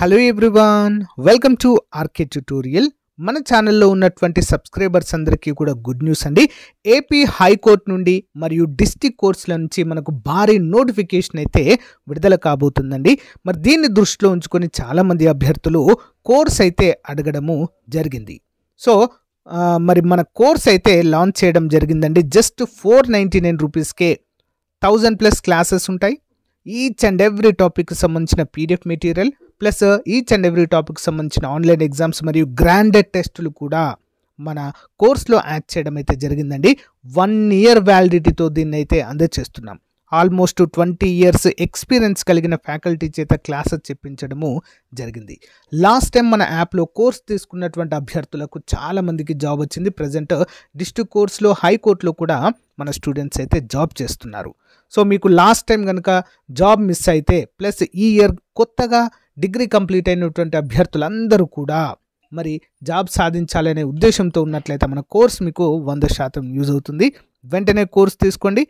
Hello everyone, welcome to RK tutorial. మన ఛానల్లో ఉన్నటువంటి సబ్స్క్రైబర్స్ అందరికీ కూడా గుడ్ న్యూస్ అండి. ఏపీ హైకోర్టు నుండి మరియు డిస్ట్రిక్ట్ కోర్ట్స్ల నుంచి మనకు భారీ నోటిఫికేషన్ అయితే విడుదల కాబోతుందండి. మరి దీన్ని దృష్టిలో ఉంచుకొని చాలామంది అభ్యర్థులు కోర్స్ అయితే అడగడము జరిగింది. సో మరి మన కోర్స్ అయితే లాంచ్ చేయడం జరిగిందండి. జస్ట్ 499 రూపీస్కే 1000+ క్లాసెస్ ఉంటాయి. ఈచ్ అండ్ ఎవ్రీ టాపిక్ సంబంధించిన PDF material plus each and every topic సంబంధించిన ఆన్లైన్ ఎగ్జామ్స్ మరియు గ్రాండెడ్ టెస్టులు కూడా మన కోర్స్లో యాడ్ చేయడం అయితే జరిగిందండి. 1 year వ్యాలిడిటీతో దీన్ని అయితే అందజేస్తున్నాం. ఆల్మోస్ట్ 20 years ఎక్స్పీరియన్స్ కలిగిన ఫ్యాకల్టీ చేత క్లాసెస్ చెప్పించడము జరిగింది. లాస్ట్ టైం మన యాప్లో కోర్స్ తీసుకున్నటువంటి అభ్యర్థులకు చాలామందికి జాబ్ వచ్చింది. ప్రజెంట్ డిస్ట్రిక్ట్ కోర్స్లో హైకోర్టులో కూడా మన స్టూడెంట్స్ అయితే జాబ్ చేస్తున్నారు. సో మీకు లాస్ట్ టైం కనుక జాబ్ మిస్ అయితే ప్లస్ ఈ ఇయర్ కొత్తగా డిగ్రీ కంప్లీట్ అయినటువంటి అభ్యర్థులందరూ కూడా మరి జాబ్ సాధించాలనే ఉద్దేశంతో ఉన్నట్లయితే మన కోర్స్ మీకు 100% యూజ్ అవుతుంది. వెంటనే కోర్స్ తీసుకోండి.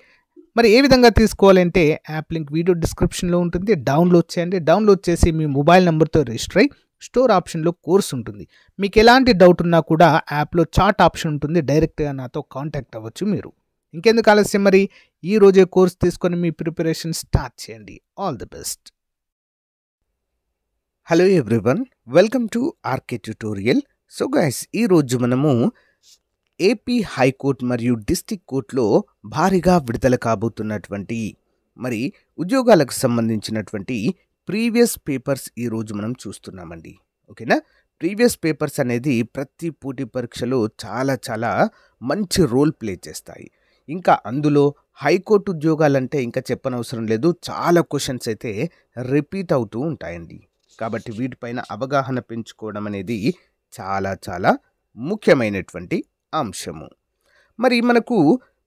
మరి ఏ విధంగా తీసుకోవాలంటే యాప్ లింక్ వీడియో డిస్క్రిప్షన్లో ఉంటుంది. డౌన్లోడ్ చేయండి. డౌన్లోడ్ చేసి మీ మొబైల్ నెంబర్తో రిజిస్టర్ అయ్యి స్టోర్ ఆప్షన్లో కోర్స్ ఉంటుంది. మీకు ఎలాంటి డౌట్ ఉన్నా కూడా యాప్లో చాట్ ఆప్షన్ ఉంటుంది. డైరెక్ట్గా నాతో కాంటాక్ట్ అవ్వచ్చు మీరు. ఇంకెందుకు ఆలస్యం, మరి ఈ రోజే కోర్స్ తీసుకొని మీ ప్రిపరేషన్ స్టార్ట్ చేయండి. All the best. Hello everyone, welcome to RK tutorial. So guys, ఈరోజు మనము ఏపీ హైకోర్టు మరియు డిస్ట్రిక్ట్ కోర్టులో భారీగా విడుదల కాబోతున్నటువంటి మరి ఉద్యోగాలకు సంబంధించినటువంటి ప్రీవియస్ పేపర్స్ ఈరోజు మనం చూస్తున్నామండి. ఓకేనా? ప్రీవియస్ పేపర్స్ అనేది ప్రతి పోటీ పరీక్షలో చాలా మంచి రోల్ ప్లే చేస్తాయి. ఇంకా అందులో హైకోర్టు ఉద్యోగాలంటే ఇంకా చెప్పనవసరం లేదు. చాలా క్వశ్చన్స్ అయితే రిపీట్ అవుతూ ఉంటాయండి. కాబట్టి వీటిపైన అవగాహన పెంచుకోవడం అనేది చాలా ముఖ్యమైనటువంటి అంశము. మరి మనకు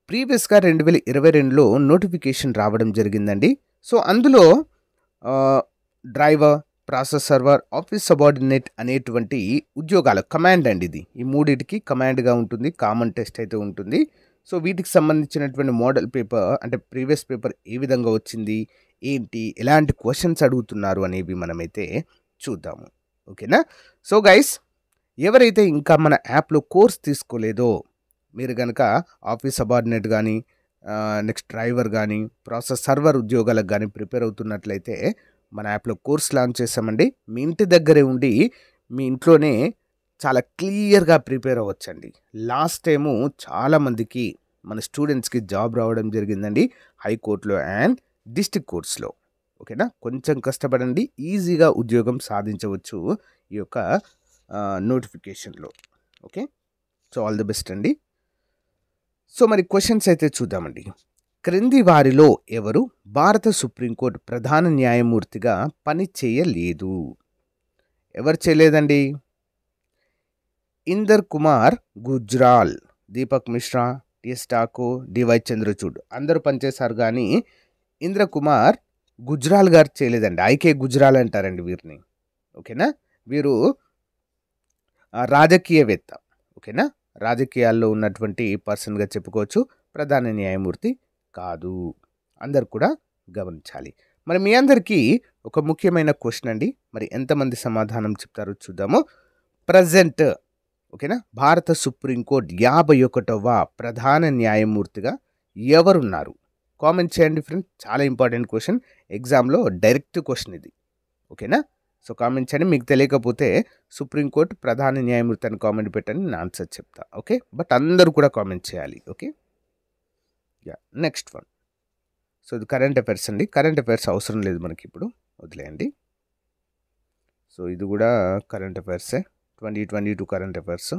ప్రీవియస్గా 2022లో నోటిఫికేషన్ రావడం జరిగిందండి. సో అందులో driver, process server, office subordinate అనేటువంటి ఉద్యోగాలు కమాండ్ అండి. ఇది ఈ మూడింటికి కమాండ్గా ఉంటుంది. కామన్ టెస్ట్ అయితే ఉంటుంది. సో వీటికి సంబంధించినటువంటి మోడల్ పేపర్ అంటే ప్రీవియస్ పేపర్ ఏ విధంగా వచ్చింది, ఏంటి, ఎలాంటి క్వశ్చన్స్ అడుగుతున్నారు అనేవి మనమైతే చూద్దాము. ఓకేనా? సో గైస్, ఎవరైతే ఇంకా మన యాప్లో కోర్స్ తీసుకోలేదో మీరు కనుక ఆఫీస్ సబార్డినేట్ కానీ నెక్స్ట్ డ్రైవర్ కానీ ప్రాసెస్ సర్వర్ ఉద్యోగాలకు కానీ ప్రిపేర్ అవుతున్నట్లయితే మన యాప్లో కోర్స్ లాంచ్ చేసామండి. మీ ఇంటి దగ్గరే ఉండి మీ ఇంట్లోనే చాలా క్లియర్గా ప్రిపేర్ అవ్వచ్చండి. లాస్ట్ టైము చాలామందికి మన స్టూడెంట్స్కి జాబ్ రావడం జరిగిందండి హైకోర్టులో అండ్ డిస్ట్రిక్ట్ కోర్ట్స్లో. ఓకేనా? కొంచెం కష్టపడండి, ఈజీగా ఉద్యోగం సాధించవచ్చు ఈ యొక్క నోటిఫికేషన్లో. Okay, so all the best అండి. సో మరి క్వశ్చన్స్ అయితే చూద్దామండి. క్రింది వారిలో ఎవరు భారత సుప్రీంకోర్టు ప్రధాన న్యాయమూర్తిగా పని చేయలేదు? ఎవరు చేయలేదండి? ఇందర్ కుమార్ గుజ్రాల్, దీపక్ మిశ్రా, టిఎస్ ఠాకూర్, డివై చంద్రచూడ్ అందరూ పనిచేశారు. కానీ ఇంద్ర కుమార్ గుజ్రాల్ గారు చేయలేదండి. ఐకే గుజ్రాల్ అంటారండి వీరిని. ఓకేనా? వీరు రాజకీయవేత్త. ఓకేనా? రాజకీయాల్లో ఉన్నటువంటి పర్సన్గా చెప్పుకోవచ్చు. ప్రధాన న్యాయమూర్తి కాదు. అందరు కూడా గమనించాలి. మరి మీ అందరికీ ఒక ముఖ్యమైన క్వశ్చన్ అండి. మరి ఎంతమంది సమాధానం చెప్తారో చూద్దాము. ప్రజెంట్ ఓకేనా భారత సుప్రీంకోర్టు 51వ ప్రధాన న్యాయమూర్తిగా ఎవరున్నారు? కామెంట్ చేయండి ఫ్రెండ్స్. చాలా ఇంపార్టెంట్ క్వశ్చన్, ఎగ్జామ్లో డైరెక్ట్ క్వశ్చన్ ఇది. ఓకేనా? సో కామెంట్ చేయండి. మీకు తెలియకపోతే సుప్రీంకోర్టు ప్రధాన న్యాయమూర్తి అని కామెంట్ పెట్టండి, నేను ఆన్సర్ చెప్తా. ఓకే, బట్ అందరూ కూడా కామెంట్ చేయాలి. Okay, next one. సో ఇది కరెంట్ అఫైర్స్ అండి. కరెంట్ అఫైర్స్ అవసరం లేదు మనకి, ఇప్పుడు వదిలేయండి. సో ఇది కూడా కరెంట్ అఫైర్సే, 2022 కరెంట్ అఫైర్స్.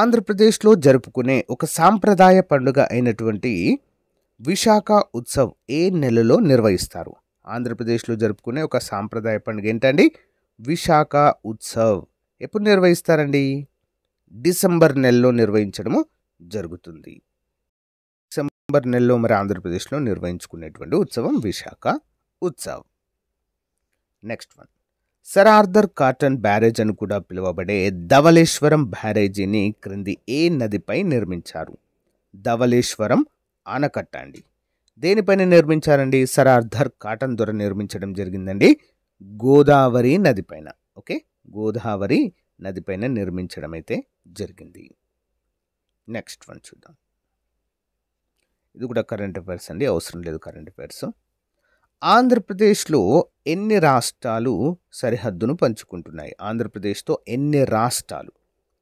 ఆంధ్రప్రదేశ్లో జరుపుకునే ఒక సాంప్రదాయ పండుగ అయినటువంటి విశాఖ ఉత్సవ్ ఏ నెలలో నిర్వహిస్తారు? ఆంధ్రప్రదేశ్లో జరుపుకునే ఒక సాంప్రదాయ పండుగ ఏంటండి? విశాఖ ఉత్సవ్. ఎప్పుడు నిర్వహిస్తారండి? డిసెంబర్ నెలలో నిర్వహించడము జరుగుతుంది. డిసెంబర్ నెలలో మరి ఆంధ్రప్రదేశ్లో నిర్వహించుకునేటువంటి ఉత్సవం Visakha Utsav. Next one. Sir Arthur cotton barrage అని కూడా పిలువబడే ధవళేశ్వరం బ్యారేజీని క్రింది ఏ నదిపై నిర్మించారు? ధవళేశ్వరం ఆనకట్ట అండి. దేనిపైన నిర్మించారండి? సర్ ఆర్థర్ కాటన్ ద్వారా నిర్మించడం జరిగిందండి. గోదావరి నదిపైన. ఓకే, గోదావరి నదిపైన నిర్మించడం అయితే జరిగింది. నెక్స్ట్ వన్ చూద్దాం. ఇది కూడా కరెంట్ అఫైర్స్ అండి, అవసరం లేదు కరెంట్ అఫైర్స్. ఆంధ్రప్రదేశ్లో ఎన్ని రాష్ట్రాలు సరిహద్దును పంచుకుంటున్నాయి? ఆంధ్రప్రదేశ్తో ఎన్ని రాష్ట్రాలు?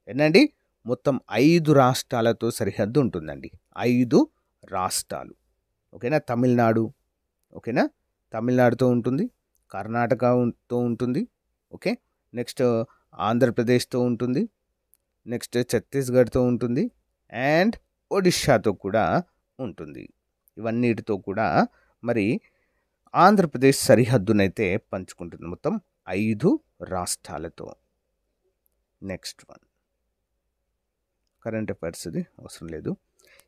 ఏంటండి, మొత్తం 5 రాష్ట్రాలతో సరిహద్దు ఉంటుందండి. 5 రాష్ట్రాలు. ఓకేనా, తమిళనాడు, ఓకేనా, తమిళనాడుతో ఉంటుంది, కర్ణాటకతో ఉంటుంది, ఓకే, నెక్స్ట్ ఆంధ్రప్రదేశ్తో ఉంటుంది, నెక్స్ట్ ఛత్తీస్గఢ్తో ఉంటుంది, అండ్ ఒడిషాతో కూడా ఉంటుంది. ఇవన్నిటితో కూడా మరి ఆంధ్రప్రదేశ్ సరిహద్దునైతే పంచుకుంటుంది మొత్తం 5 రాష్ట్రాలతో. నెక్స్ట్ వన్ కరెంట్ అఫైర్స్, ఇది అవసరం లేదు.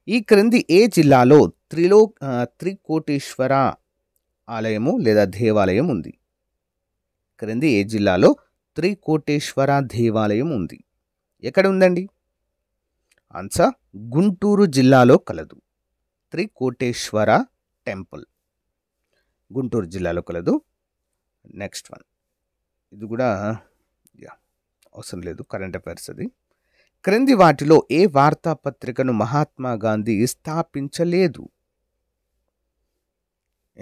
ఈ క్రింది ఏ జిల్లాలో త్రికోటేశ్వర ఆలయము లేదా దేవాలయం ఉంది? క్రింది ఏ జిల్లాలో త్రికోటేశ్వర దేవాలయం ఉంది? ఎక్కడ ఉందండి? ఆన్సర్ గుంటూరు జిల్లాలో కలదు. త్రికోటేశ్వర టెంపుల్ గుంటూరు జిల్లాలో కలదు. నెక్స్ట్ వన్, ఇది కూడా అవసరం లేదు కరెంట్ అఫైర్స్. అది క్రింది వాటిలో ఏ వార్తాపత్రికను మహాత్మా గాంధీ స్థాపించలేదు?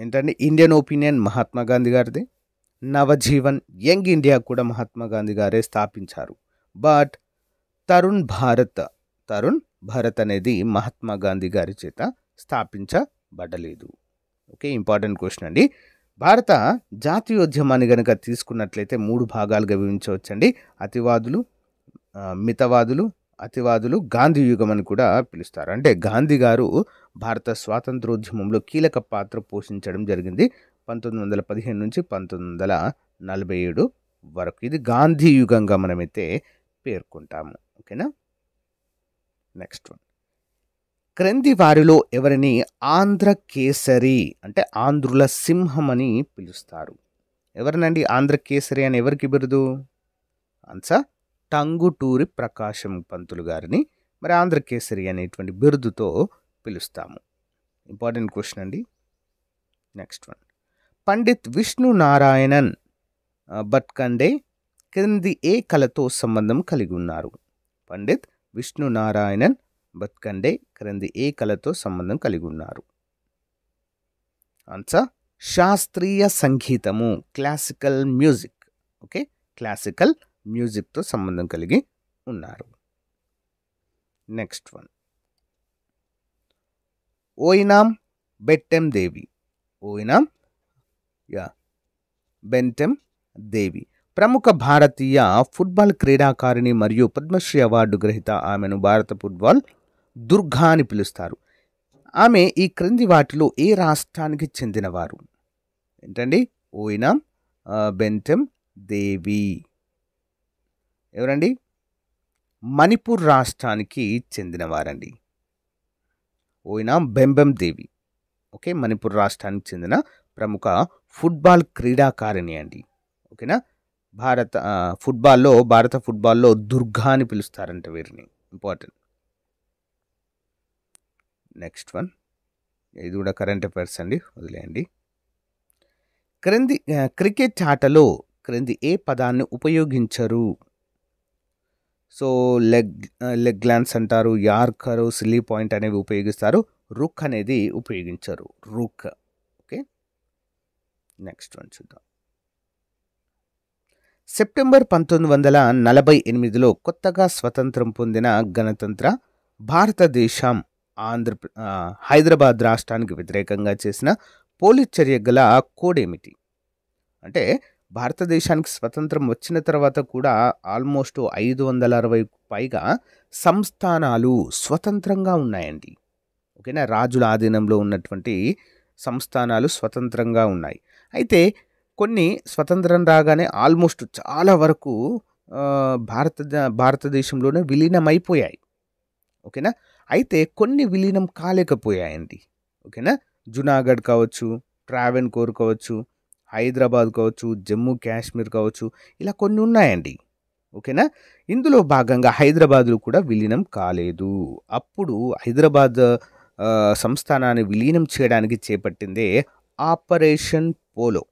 ఏంటంటే ఇండియన్ ఒపీనియన్ మహాత్మా గాంధీ గారిది, నవజీవన్, యంగ్ ఇండియా కూడా మహాత్మా గాంధీ గారే స్థాపించారు. బట్ తరుణ్ భారత్ అనేది మహాత్మా గాంధీ గారి చేత స్థాపించబడలేదు. ఓకే, ఇంపార్టెంట్ క్వశ్చన్ అండి. భారత జాతీయోద్యమాన్ని కనుక తీసుకున్నట్లయితే 3 భాగాలుగా విభజించవచ్చండి. అతివాదులు, మితవాదులు, అతివాదులు, గాంధీ యుగం అని కూడా పిలుస్తారు. అంటే గాంధీ గారు భారత స్వాతంత్రోద్యమంలో కీలక పాత్ర పోషించడం జరిగింది 1915 నుంచి 1947 వరకు. ఇది గాంధీ యుగంగా మనమైతే పేర్కొంటాము. ఓకేనా, నెక్స్ట్ వన్, క్రింది వారిలో ఎవరిని ఆంధ్ర కేసరి అంటే ఆంధ్రుల సింహం అని పిలుస్తారు? ఎవరినండి ఆంధ్ర కేసరి అని ఎవరికి బిరుదు? ఆన్సర్ టంగుటూరి ప్రకాశం పంతులు గారిని మరి ఆంధ్ర కేసరి అనేటువంటి బిరుదుతో పిలుస్తాము. ఇంపార్టెంట్ క్వశ్చన్ అండి. నెక్స్ట్ వన్, పండిత్ విష్ణు నారాయణన్ భట్కండే క్రింది ఏ కళతో సంబంధం కలిగి ఉన్నారు? పండిత్ విష్ణు నారాయణన్ భట్కండే క్రింది ఏ కళతో సంబంధం కలిగి ఉన్నారు? ఆన్సర్ శాస్త్రీయ సంగీతము, క్లాసికల్ మ్యూజిక్. ఓకే, క్లాసికల్ మ్యూజిక్తో సంబంధం కలిగి ఉన్నారు. నెక్స్ట్ వన్, ఓయినాం బెట్టెం దేవి. ఓయినాం బెంటెం దేవి ప్రముఖ భారతీయ ఫుట్బాల్ క్రీడాకారిణి మరియు పద్మశ్రీ అవార్డు గ్రహీత. ఆమెను భారత ఫుట్బాల్ దుర్గా అని పిలుస్తారు. ఆమె ఈ క్రింది వాటిలో ఏ రాష్ట్రానికి చెందినవారు? ఏంటండి, ఓయినాం బెంటెం దేవి ఎవరండి? మణిపూర్ రాష్ట్రానికి చెందినవారండి. ఓయినాం బెంబెం దేవి. ఓకే, మణిపూర్ రాష్ట్రానికి చెందిన ప్రముఖ ఫుట్బాల్ క్రీడాకారిణి అండి. ఓకేనా, భారత ఫుట్బాల్లో దుర్గా అని పిలుస్తారంట వీరిని. ఇంపార్టెంట్. నెక్స్ట్ వన్, ఇది కూడా కరెంట్ అఫైర్స్ అండి, వదిలేయండి. క్రికెట్ ఆటలో క్రింది ఏ పదాన్ని ఉపయోగించరు? సో లెగ్ గ్లాన్స్ అంటారు, యార్కరు, సిల్లీ పాయింట్ అనేవి ఉపయోగిస్తారు. రుక్ అనేది ఉపయోగించరు. రుక్. ఓకే, నెక్స్ట్ వన్ చూద్దాం. సెప్టెంబర్ 1948లో కొత్తగా స్వతంత్రం పొందిన గణతంత్ర భారతదేశం హైదరాబాద్ రాష్ట్రానికి వ్యతిరేకంగా చేసిన పోలీస్ చర్య గల కోడ్ ఏమిటి? అంటే భారతదేశానికి స్వతంత్రం వచ్చిన తర్వాత కూడా ఆల్మోస్ట్ 560 పైగా సంస్థానాలు స్వతంత్రంగా ఉన్నాయండి. ఓకేనా, రాజుల ఆధీనంలో ఉన్నటువంటి సంస్థానాలు స్వతంత్రంగా ఉన్నాయి. అయితే కొన్ని స్వతంత్రం రాగానే ఆల్మోస్ట్ చాలా వరకు భారతదేశంలోనే విలీనమైపోయాయి. ఓకేనా, అయితే కొన్ని విలీనం కాలేకపోయాయండి. ఓకేనా, జునాగఢ్ కావచ్చు, ట్రావెన్కోర్ కావచ్చు, హైదరాబాద్ కావచ్చు, జమ్మూ కాశ్మీర్ కావచ్చు, ఇలా కొన్ని ఉన్నాయండి. ఓకేనా, ఇందులో భాగంగా హైదరాబాద్లో కూడా విలీనం కాలేదు. అప్పుడు హైదరాబాద్ సంస్థానాన్ని విలీనం చేయడానికి చేపట్టిందే ఆపరేషన్ పోలో.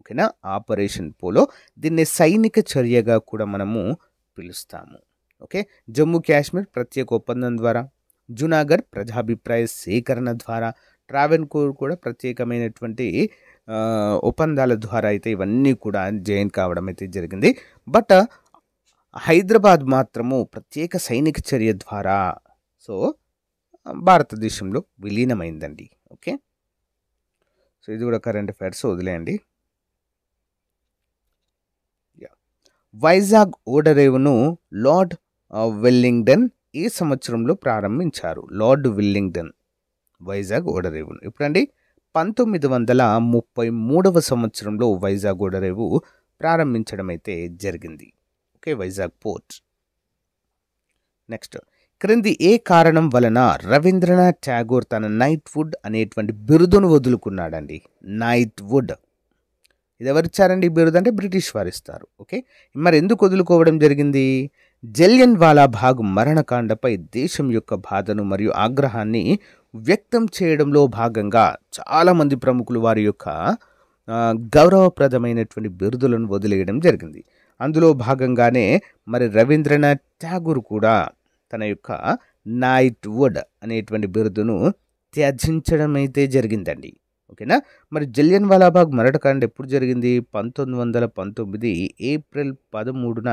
ఓకేనా, ఆపరేషన్ పోలో. దీన్ని సైనిక చర్యగా కూడా మనము పిలుస్తాము. ఓకే, జమ్మూ కాశ్మీర్ ప్రత్యేక ఒప్పందం ద్వారా, జునాగఢ్ ప్రజాభిప్రాయ సేకరణ ద్వారా, ట్రావెన్కోర్ కూడా ప్రత్యేకమైనటువంటి ఒప్పందాల ద్వారా అయితే ఇవన్నీ కూడా జాయిన్ కావడం అయితే జరిగింది. బట్ హైదరాబాద్ మాత్రము ప్రత్యేక సైనిక చర్య ద్వారా సో భారతదేశంలో విలీనమైందండి. ఓకే, సో ఇది కూడా కరెంట్ అఫైర్స్, వదిలేయండి. వైజాగ్ ఓడరేవును లార్డ్ వెల్లింగ్టన్ ఏ సంవత్సరంలో ప్రారంభించారు? లార్డ్ వెల్లింగ్టన్ వైజాగ్ ఓడరేవును ఎప్పుడండి? 1933 సంవత్సరంలో వైజాగ్ ఓడరేవు ప్రారంభించడం అయితే జరిగింది. Okay, Vizag port. నెక్స్ట్, క్రింది ఏ కారణం వలన రవీంద్రనాథ్ ఠాగూర్ తన నైట్వుడ్ అనేటువంటి బిరుదును వదులుకున్నాడండి? నైట్వుడ్ ఇది ఎవరిచ్చారండి? బిరుదు అంటే బ్రిటిష్ వారు ఇస్తారు. ఓకే, మరి ఎందుకు వదులుకోవడం జరిగింది? జలియన్ వాలా బాగ్ మరణకాండపై దేశం యొక్క బాధను మరియు ఆగ్రహాన్ని వ్యక్తం చేయడంలో భాగంగా చాలామంది ప్రముఖులు వారి యొక్క గౌరవప్రదమైనటువంటి బిరుదులను వదిలేయడం జరిగింది. అందులో భాగంగానే మరి రవీంద్రనాథ్ ఠాగూర్ కూడా తన యొక్క నైట్వుడ్ అనేటువంటి బిరుదును త్యజించడం అయితే జరిగిందండి. ఓకేనా, మరి జలియన్ వాలా బాగ్ మరణకాండ ఎప్పుడు జరిగింది? 1919 ఏప్రిల్ 13న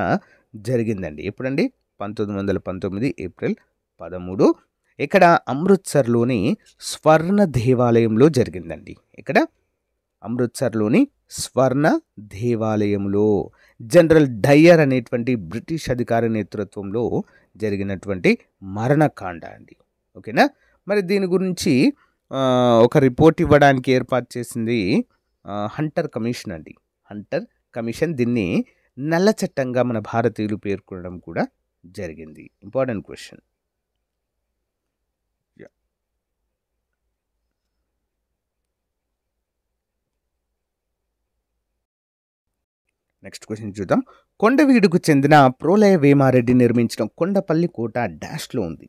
జరిగిందండి. ఎప్పుడండి? 1919 ఏప్రిల్ 13. ఇక్కడ అమృత్సర్లోని స్వర్ణ దేవాలయంలో జరిగిందండి. ఇక్కడ అమృత్సర్లోని స్వర్ణ దేవాలయంలో జనరల్ డయ్యర్ అనేటువంటి బ్రిటిష్ అధికారి నేతృత్వంలో జరిగినటువంటి మరణకాండ అండి. ఓకేనా, మరి దీని గురించి ఒక రిపోర్ట్ ఇవ్వడానికి ఏర్పాటు చేసింది హంటర్ కమిషన్ అండి. హంటర్ కమిషన్ దీన్ని నల్ల చట్టంగా మన భారతీయులు పేర్కొనడం కూడా జరిగింది. Important question. నెక్స్ట్ క్వశ్చన్ చూద్దాం. కొండవీడుకు చెందిన ప్రోలయ వేమారెడ్డి నిర్మించిన కొండపల్లి కోట డాష్లో ఉంది.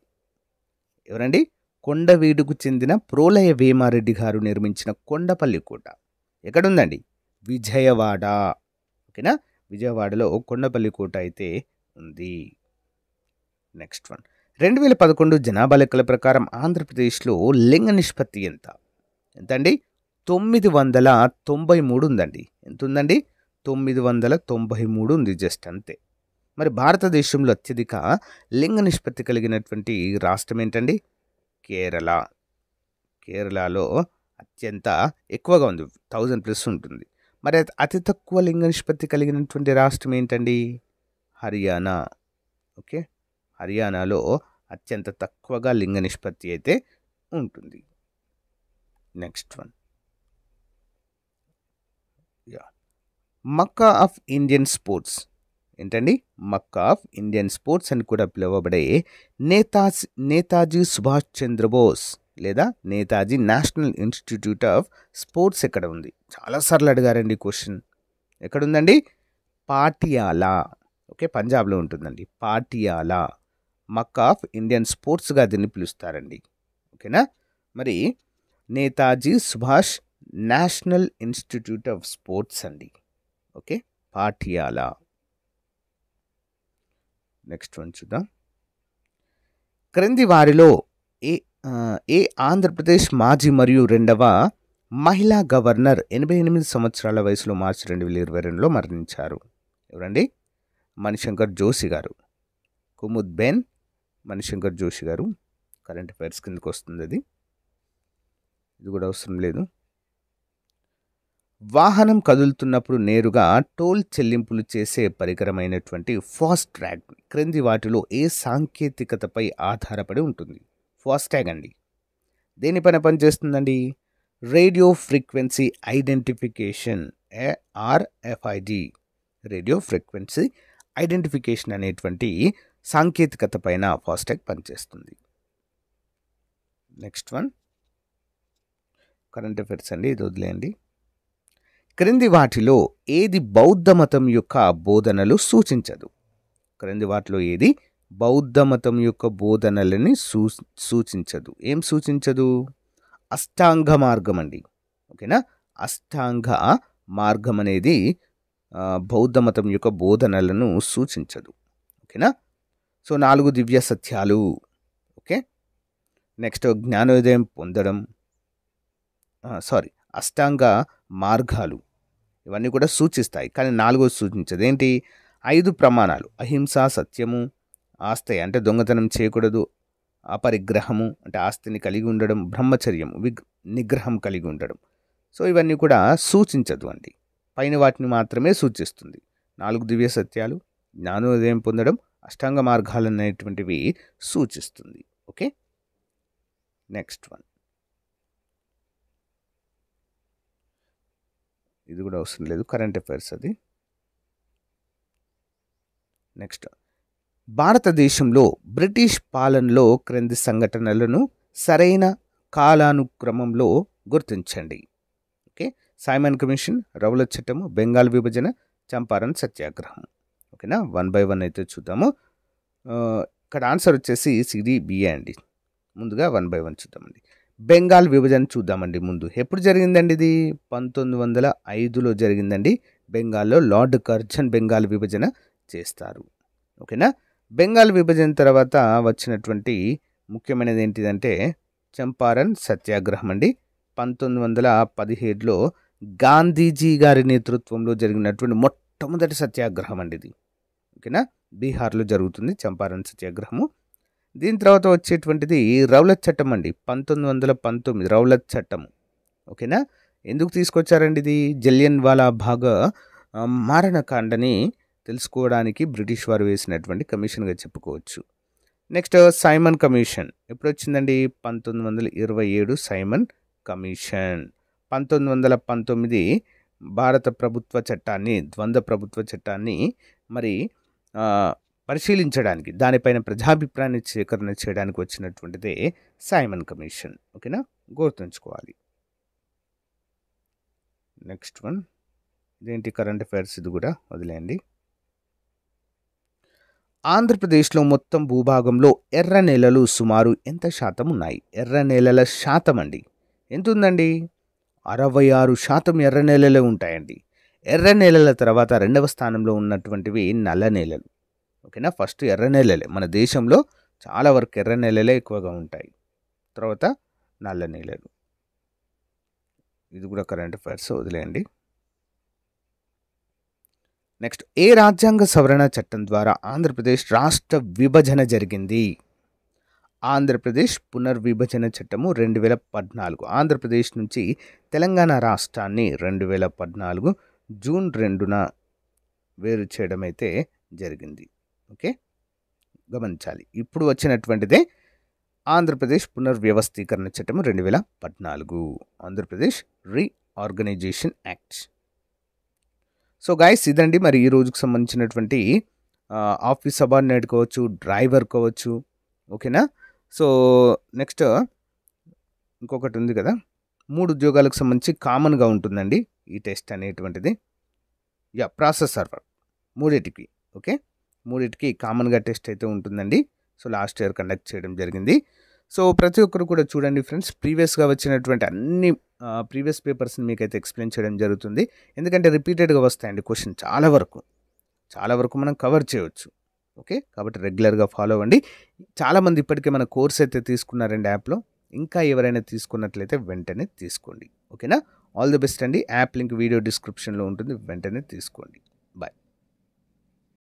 ఎవరండి? కొండవీడుకు చెందిన ప్రోలయ వేమారెడ్డి గారు నిర్మించిన కొండపల్లి కోట ఎక్కడుందండి? విజయవాడ. ఓకేనా, విజయవాడలో కొండపల్లి కోట అయితే ఉంది. నెక్స్ట్ వన్, 2011 జనాభా లెక్కల ప్రకారం ఆంధ్రప్రదేశ్లో లింగ నిష్పత్తి ఎంత? ఎంతండి? 993 ఉందండి. ఎంత ఉందండి? 993 ఉంది, జస్ట్ అంతే. మరి భారతదేశంలో అత్యధిక లింగ నిష్పత్తి కలిగినటువంటి రాష్ట్రం ఏంటండి? కేరళ. కేరళలో అత్యంత ఎక్కువగా ఉంది, 1000+ ఉంటుంది. మరి అతి తక్కువ లింగ నిష్పత్తి కలిగినటువంటి రాష్ట్రం ఏంటండి? హర్యానా. ఓకే, హర్యానాలో అత్యంత తక్కువగా లింగ నిష్పత్తి అయితే ఉంటుంది. Next one, Mecca of Indian sports ఏంటండి? మక్కా ఆఫ్ ఇండియన్ స్పోర్ట్స్ అని కూడా పిలువబడే నేతాజీ సుభాష్ చంద్రబోస్ లేదా Netaji national institute of sports ఎక్కడ ఉంది? చాలాసార్లు అడిగారండి క్వశ్చన్. ఎక్కడుందండి? పాటియాలా. ఓకే, పంజాబ్లో ఉంటుందండి. పాటియాలా. మక్కా ఆఫ్ ఇండియన్ స్పోర్ట్స్గా దీన్ని పిలుస్తారండి. ఓకేనా, మరి Netaji Subhash national institute of sports అండి. ఓకే, పాటియాలా. నెక్స్ట్ వన్ చూద్దాం. క్రింది వారిలో ఏ ఆంధ్రప్రదేశ్ మాజీ మరియు రెండవ మహిళా గవర్నర్ 88 సంవత్సరాల వయసులో మార్చి 2022లో మరణించారు? ఎవరండి? మణిశంకర్ జోషి గారు. కుముద్ బెన్ మణిశంకర్ జోషి గారు. కరెంట్ అఫైర్స్ కిందకి వస్తుంది అది, ఇది కూడా అవసరం లేదు. వాహనం కదులుతున్నప్పుడు నేరుగా టోల్ చెల్లింపులు చేసే పరికరమైనటువంటి ఫాస్ట్ ట్యాగ్ క్రింది వాటిలో ఏ సాంకేతికతపై ఆధారపడి ఉంటుంది? ఫాస్టాగ్ అండి. దేనిపైన పనిచేస్తుందండి? Radio frequency identification, RFID. Radio frequency identification అనేటువంటి సాంకేతికత పైన ఫాస్టాగ్ పనిచేస్తుంది. నెక్స్ట్ వన్, కరెంట్ అఫైర్స్ అండి, ఇది వదిలేయండి. క్రింది వాటిలో ఏది బౌద్ధ మతం యొక్క బోధనలు సూచించదు? క్రింది వాటిలో ఏది బౌద్ధ మతం యొక్క బోధనలని సూచించదు? ఏం సూచించదు? అష్టాంగ మార్గం అండి. ఓకేనా, అష్టాంగ మార్గం అనేది బౌద్ధ మతం యొక్క బోధనలను సూచించదు. ఓకేనా? సో 4 దివ్య సత్యాలు. ఓకే, నెక్స్ట్ జ్ఞానోదయం పొందడం, అష్టాంగ మార్గాలు ఇవన్నీ కూడా సూచిస్తాయి, కానీ 4వది సూచించదు. ఏంటి? 5 ప్రమాణాలు: అహింస, సత్యము, ఆస్తి అంటే దొంగతనం చేయకూడదు, అపరిగ్రహము అంటే ఆస్తిని కలిగి ఉండడం, బ్రహ్మచర్యం నిగ్రహం కలిగి ఉండడం. సో ఇవన్నీ కూడా సూచించదు అండి, పైన వాటిని మాత్రమే సూచిస్తుంది. 4 దివ్య సత్యాలు, జ్ఞానోదయం పొందడం, అష్టాంగ మార్గాలు అనేటువంటివి సూచిస్తుంది. Okay, next one. ఇది కూడా అవసరం లేదు, కరెంట్ అఫైర్స్ అది. నెక్స్ట్, భారతదేశంలో బ్రిటిష్ పాలనలో క్రింది సంఘటనలను సరైన కాలానుక్రమంలో గుర్తించండి. ఓకే, సైమన్ కమిషన్, రౌలట్ చట్టము, బెంగాల్ విభజన, చంపారన్ సత్యాగ్రహం. ఓకేనా, 1 by 1 అయితే చూద్దాము. ఇక్కడ ఆన్సర్ వచ్చేసి సిడిబిఏ అండి. ముందుగా 1 by 1 చూద్దామండి. బెంగాల్ విభజన చూద్దామండి. ముందు ఎప్పుడు జరిగిందండి? ఇది 1905లో జరిగిందండి. బెంగాల్లో లార్డ్ కర్జన్ బెంగాల్ విభజన చేస్తారు. ఓకేనా, బెంగాల్ విభజన తర్వాత వచ్చినటువంటి ముఖ్యమైనది ఏంటిదంటే చంపారన్ సత్యాగ్రహం అండి. 1917లో గాంధీజీ గారి నేతృత్వంలో జరిగినటువంటి మొట్టమొదటి సత్యాగ్రహం అండి ఇది. ఓకేనా, బీహార్లో జరుగుతుంది చంపారన్ సత్యాగ్రహము. దీని తర్వాత వచ్చేటువంటిది రౌలట్ చట్టం అండి, 1919 రౌలట్ చట్టము. ఓకేనా, ఎందుకు తీసుకొచ్చారండి ఇది? జలియన్ వాలా బాగ్ మారణకాండని తెలుసుకోవడానికి బ్రిటిష్ వారు వేసినటువంటి కమిషన్గా చెప్పుకోవచ్చు. నెక్స్ట్, సైమన్ కమిషన్ ఎప్పుడు వచ్చిందండి? 1927 సైమన్ కమిషన్. 1919 భారత ప్రభుత్వ చట్టాన్ని, ద్వంద్వ ప్రభుత్వ చట్టాన్ని మరి పరిశీలించడానికి, దానిపైన ప్రజాభిప్రాయాన్ని సేకరణ చేయడానికి వచ్చినటువంటిదే సైమన్ కమిషన్. ఓకేనా, గుర్తుంచుకోవాలి. నెక్స్ట్ వన్, ఇదేంటి కరెంట్ అఫైర్స్, ఇది కూడా వదిలేయండి. ఆంధ్రప్రదేశ్లో మొత్తం భూభాగంలో ఎర్ర నేలలు సుమారు ఎంత శాతం ఉన్నాయి? ఎర్ర నేలల శాతం అండి ఎంత ఉందండి? 66% ఎర్ర నేలలే ఉంటాయండి. ఎర్ర నేలల తర్వాత 2వ స్థానంలో ఉన్నటువంటివి నల్ల నేలలు. ఓకేనా, ఫస్ట్ ఎర్ర నేలలే, మన దేశంలో చాలా వరకు ఎర్ర నేలలే ఎక్కువగా ఉంటాయి, తర్వాత నల్ల నేలలు. ఇది కూడా కరెంట్ అఫైర్స్, వదిలేయండి. నెక్స్ట్, ఏ రాజ్యాంగ సవరణ చట్టం ద్వారా ఆంధ్రప్రదేశ్ రాష్ట్ర విభజన జరిగింది? ఆంధ్రప్రదేశ్ పునర్విభజన చట్టము 2014. ఆంధ్రప్రదేశ్ నుంచి తెలంగాణ రాష్ట్రాన్ని 2014 జూన్ 2న వేరు చేయడం అయితే జరిగింది. ఓకే, గమనించాలి. ఇప్పుడు వచ్చినటువంటిదే ఆంధ్రప్రదేశ్ పునర్వ్యవస్థీకరణ చట్టము 2014, Andhra Pradesh reorganisation act. So guys, ఇదండి మరి ఈ రోజుకు సంబంధించినటువంటి ఆఫీస్ సబార్డినేట్ కావచ్చు, డ్రైవర్ కావచ్చు. ఓకేనా, సో నెక్స్ట్ ఇంకొకటి ఉంది కదా, 3 ఉద్యోగాలకు సంబంధించి కామన్గా ఉంటుందండి ఈ టెస్ట్ అనేటువంటిది. ప్రాసెస్ సర్వర్ మూడింటికి. ఓకే, మూడింటికి కామన్గా టెస్ట్ అయితే ఉంటుందండి. సో లాస్ట్ ఇయర్ కండక్ట్ చేయడం జరిగింది. సో ప్రతి ఒక్కరు కూడా చూడండి ఫ్రెండ్స్, ప్రీవియస్గా వచ్చినటువంటి అన్ని ప్రీవియస్ పేపర్స్ని మీకైతే ఎక్స్ప్లెయిన్ చేయడం జరుగుతుంది. ఎందుకంటే రిపీటెడ్గా వస్తాయండి క్వశ్చన్, చాలా వరకు మనం కవర్ చేయవచ్చు. ఓకే, కాబట్టి రెగ్యులర్గా ఫాలో అవ్వండి. చాలామంది ఇప్పటికే మన కోర్స్ అయితే తీసుకున్నారండి యాప్లో. ఇంకా ఎవరైనా తీసుకున్నట్లయితే వెంటనే తీసుకోండి. ఓకేనా, ఆల్ ది బెస్ట్ అండి. యాప్ లింక్ వీడియో డిస్క్రిప్షన్లో ఉంటుంది, వెంటనే తీసుకోండి.